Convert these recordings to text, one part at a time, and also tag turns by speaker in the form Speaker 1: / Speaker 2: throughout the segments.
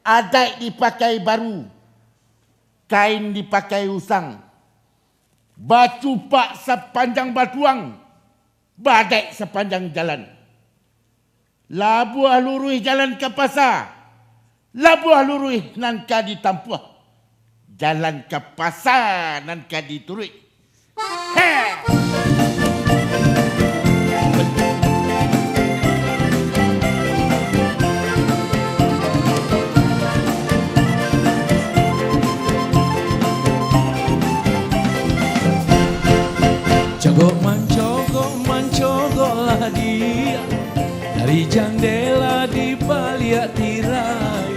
Speaker 1: Adat dipakai baru, kain dipakai usang, batu pak sepanjang batuang, badai sepanjang jalan. Labuah luruh jalan ke pasar, labuah luruh nan ka ditampuah, jalan ke pasar nan ka diturui.
Speaker 2: Mencogoklah dia dari jendela di balik tirai.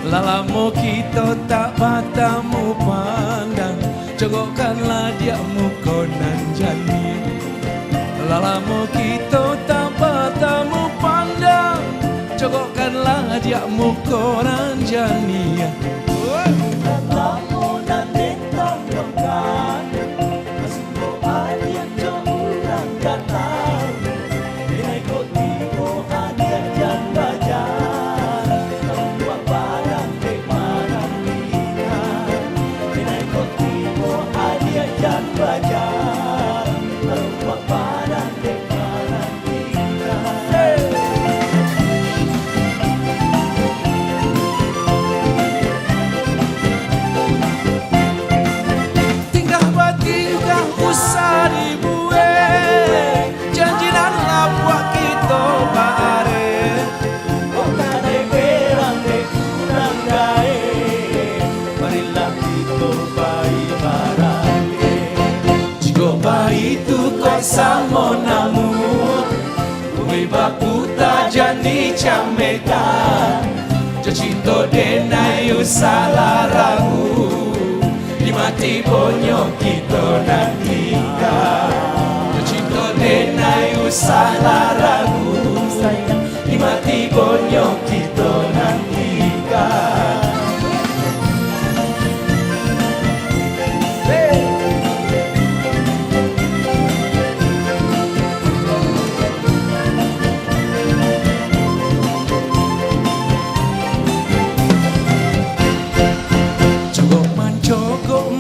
Speaker 2: Lalamo kita tak batamu pandang, cogokkanlah dia mukonan jani. Lalamo kita tak batamu pandang, cogokkanlah dia mukonan jani.
Speaker 3: Lalamo dan bentang bengkak, masuk air jauh datang. Ini kok tibo adik jan bajar, buat barang dek marang ikan. Ini kok tibo adik jan bajar, buat barang dek marang ikan.
Speaker 2: Tingkah batingkah usah dibuat, janji dan buat kita bare.
Speaker 3: Oka dek berang dek kurang gae, marilah kita baik barang.
Speaker 2: Jika bayi itu kau sama namun, bumi baku tak jadi camekan. Jacinto denayu salah ragu, di mati bonyok kita nantikan. Jacinto denayu salah ragu, di mati bonyok kita nantikan.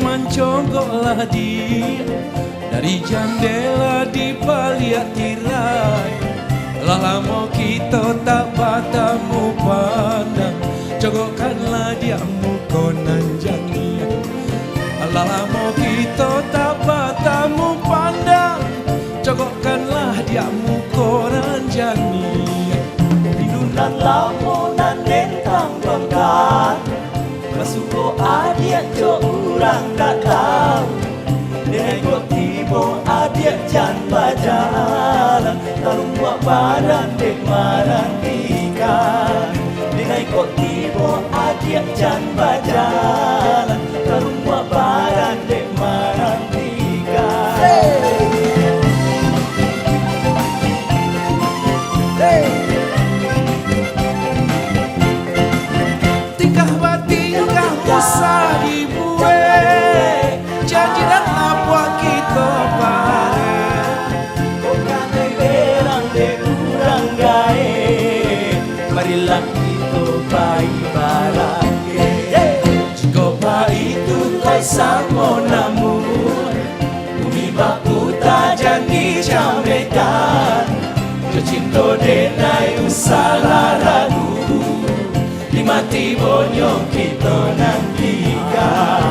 Speaker 2: Mencogoklah dia dari jendela di balik tirai. Lalamo kita tak batamu pandang, cogokkanlah dia mukonan jani. Lalamo kita tak batamu pandang, cogokkanlah dia mukonan jani.
Speaker 3: Rindunan lamo nan bentang bengkak, masuk adik jo urang datang. Dengan kok tibo adik jan bajalan, tarung buat badan dek marang ikan. Dengan kok tibo adik jan bajalan, tarung buat badan dek marang ikan.
Speaker 2: Tingkah batingkah usah dibuat, janji dan buat kita bare.
Speaker 3: Oka dek berang dek kurang gae, marilah kita baik barang.
Speaker 2: Jika bayi itu kau sama namun, bumi baku tak jadi camekan. Jacinto denayu salah ragu, di mati bonyok kita nantikan.